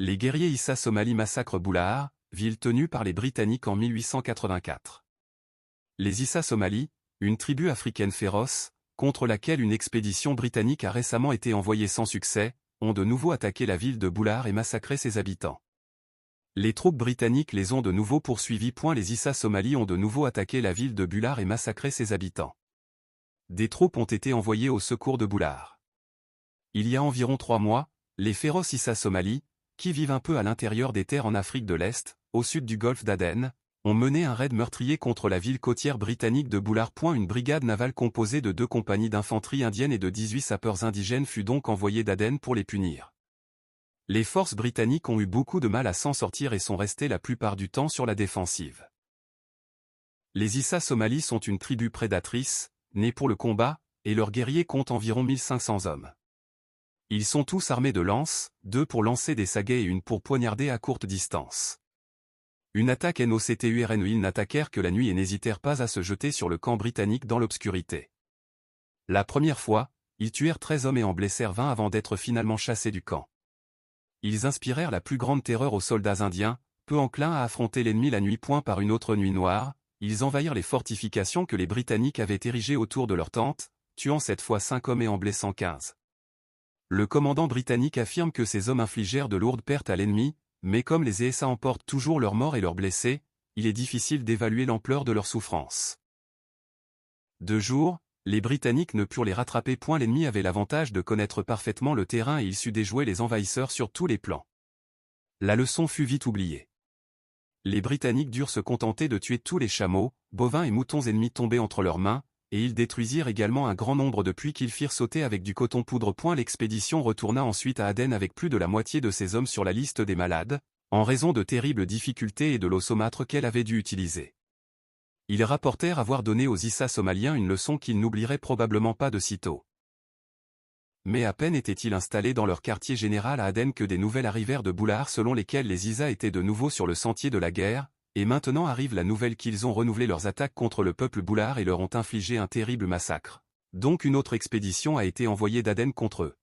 Les guerriers Issa Somali massacrent Boulahar, ville tenue par les Britanniques en 1884. Les Issa Somali, une tribu africaine féroce, contre laquelle une expédition britannique a récemment été envoyée sans succès, ont de nouveau attaqué la ville de Boulahar et massacré ses habitants. Les troupes britanniques les ont de nouveau poursuivis. Les Issa Somali ont de nouveau attaqué la ville de Boulahar et massacré ses habitants. Des troupes ont été envoyées au secours de Boulahar. Il y a environ 3 mois, les féroces Issa Somali, qui vivent un peu à l'intérieur des terres en Afrique de l'Est, au sud du golfe d'Aden, ont mené un raid meurtrier contre la ville côtière britannique de Boulahar. Une brigade navale composée de 2 compagnies d'infanterie indienne et de 18 sapeurs indigènes fut donc envoyée d'Aden pour les punir. Les forces britanniques ont eu beaucoup de mal à s'en sortir et sont restées la plupart du temps sur la défensive. Les Issa Somali sont une tribu prédatrice, née pour le combat, et leurs guerriers comptent environ 1500 hommes. Ils sont tous armés de lances, 2 pour lancer des saguets et 1 pour poignarder à courte distance. Une attaque NOCTURNE. Ils n'attaquèrent que la nuit et n'hésitèrent pas à se jeter sur le camp britannique dans l'obscurité. La première fois, ils tuèrent 13 hommes et en blessèrent 20 avant d'être finalement chassés du camp. Ils inspirèrent la plus grande terreur aux soldats indiens, peu enclins à affronter l'ennemi la nuit. Par une autre nuit noire, ils envahirent les fortifications que les Britanniques avaient érigées autour de leur tente, tuant cette fois 5 hommes et en blessant 15. Le commandant britannique affirme que ces hommes infligèrent de lourdes pertes à l'ennemi, mais comme les ESA emportent toujours leurs morts et leurs blessés, il est difficile d'évaluer l'ampleur de leur souffrance. De jour, les Britanniques ne purent les rattraper. L'ennemi avait l'avantage de connaître parfaitement le terrain et il sut déjouer les envahisseurs sur tous les plans. La leçon fut vite oubliée. Les Britanniques durent se contenter de tuer tous les chameaux, bovins et moutons ennemis tombés entre leurs mains, et ils détruisirent également un grand nombre de puits qu'ils firent sauter avec du coton poudre. L'expédition retourna ensuite à Aden avec plus de la moitié de ses hommes sur la liste des malades, en raison de terribles difficultés et de l'eau saumâtre qu'elle avait dû utiliser. Ils rapportèrent avoir donné aux Issa somaliens une leçon qu'ils n'oublieraient probablement pas de sitôt. Mais à peine étaient-ils installés dans leur quartier général à Aden que des nouvelles arrivèrent de Boulahar selon lesquelles les Issa étaient de nouveau sur le sentier de la guerre, et maintenant arrive la nouvelle qu'ils ont renouvelé leurs attaques contre le peuple Boulahar et leur ont infligé un terrible massacre. Donc une autre expédition a été envoyée d'Aden contre eux.